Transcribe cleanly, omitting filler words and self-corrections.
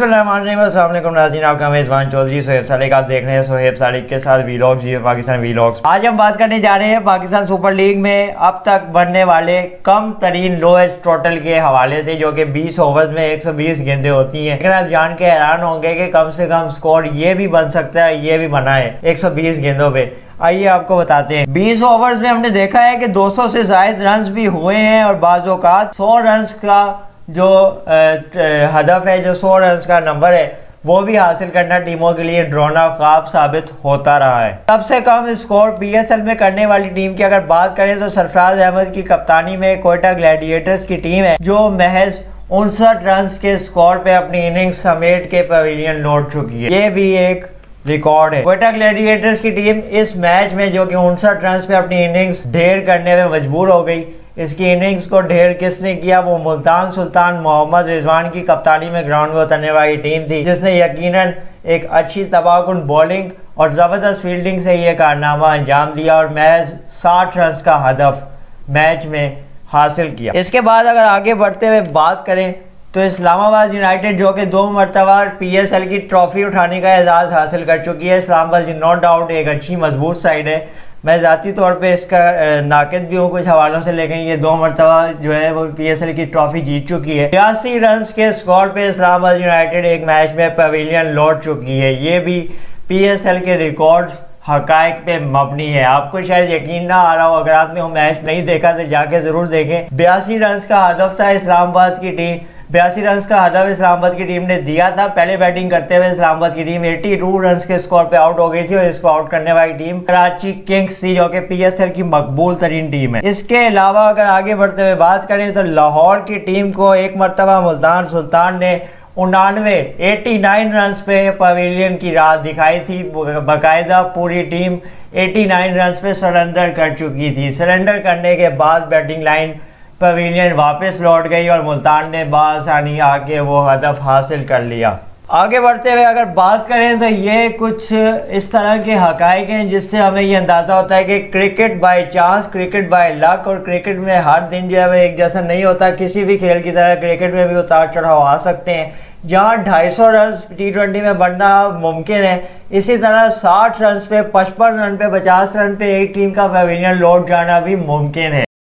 बिस्मिल्लाहिर्रहमानिर्रहीम, नाज़रीन, आपका मेज़बान चौधरी सोहेब सालिक। आप देख रहे हैं सोहेब सालिक के साथ वीलॉग्स, ये पाकिस्तान वीलॉग्स। आज हम बात करने जा रहे हैं पाकिस्तान सुपर लीग में अब तक बनने वाले कम तरीन लोएस्ट टोटल के हवाले से, जो कि 20 ओवर्स में 120 गेंदें होती हैं। लेकिन आप जान के हैरान होंगे कि कम से कम स्कोर ये भी बन सकता है, ये भी बना है 120 गेंदों पे। आइए आपको बताते हैं। 20 ओवर्स में हमने देखा है कि 200 से ज़ायद रन्स भी हुए हैं और बाज़ औक़ात 100 रन्स का जो हदफ है, जो 100 रन्स का नंबर है, वो भी हासिल करना टीमों के लिए डरावना ख्वाब साबित होता रहा है। सबसे कम स्कोर PSL में करने वाली टीम की अगर बात करें तो सरफराज अहमद की कप्तानी में कोयटा ग्लैडिएटर्स की टीम है, जो महज 59 रन्स के स्कोर पे अपनी इनिंग्स समेट के पवेलियन लौट चुकी है। ये भी एक रिकॉर्ड है। कोयटा ग्लैडिएटर्स की टीम इस मैच में जो कि 59 रन्स पे अपनी इनिंग्स ढेर करने में मजबूर हो गई। इसकी इनिंग्स को ढेर किसने किया? वो मुल्तान सुल्तान मोहम्मद रिजवान की कप्तानी में ग्राउंड में उतरने वाली टीम थी, जिसने यकीनन एक अच्छी तबाहकुन बॉलिंग और ज़बरदस्त फील्डिंग से ये कारनामा अंजाम दिया और महज 60 रन्स का हदफ मैच में हासिल किया। इसके बाद अगर आगे बढ़ते हुए बात करें तो इस्लामाबाद यूनाइटेड, जो कि 2 मरतबा PSL की ट्रॉफी उठाने का एजाज़ हासिल कर चुकी है। इस्लामाबाद नो डाउट एक अच्छी मजबूत साइड है। मैं ज़ाती तौर पे इसका नाक़िद भी हूँ कुछ हवालों से, लेकिन ये 2 मरतबा जो है वो PSL की ट्रॉफी जीत चुकी है। 82 रन्स के स्कोर पे इस्लामाबाद यूनाइटेड एक मैच में पवेलियन लौट चुकी है। ये भी PSL के रिकॉर्ड्स हकायक पे मबनी है। आपको शायद यकीन ना आ रहा हो, अगर आपने वो मैच नहीं देखा तो जाके ज़रूर देखें। 82 रन्स का हदफ था इस्लामाबाद की टीम, 82 रन्स का हदफ इस्लामाबाद की टीम ने दिया था। पहले बैटिंग करते हुए इस्लामाबाद की टीम 82 रन्स के स्कोर पे आउट हो गई थी और इसको आउट करने वाली टीम कराची किंग्स थी, जो कि PSL की मकबूल तरीन टीम है। इसके अलावा अगर आगे बढ़ते हुए बात करें तो लाहौर की टीम को एक मरतबा मुल्तान सुल्तान ने 89 रन्स पे पवेलियन की राह दिखाई थी। बाकायदा पूरी टीम 89 रन्स पे सरेंडर कर चुकी थी। सरेंडर करने के बाद बैटिंग लाइन पवेलियन वापस लौट गई और मुल्तान ने बासानी आके वो हदफ हासिल कर लिया। आगे बढ़ते हुए अगर बात करें तो ये कुछ इस तरह के हकायक हैं जिससे हमें ये अंदाज़ा होता है कि cricket by chance, cricket by luck, और क्रिकेट में हर दिन जो है वो एक जैसा नहीं होता। किसी भी खेल की तरह क्रिकेट में भी उतार चढ़ाव आ सकते हैं। जहाँ 250 रन T20 में बनना मुमकिन है, इसी तरह 60 रन पे, 55 रन पे, 50 रन पे एक टीम का पवेलियन लौट जाना भी मुमकिन है।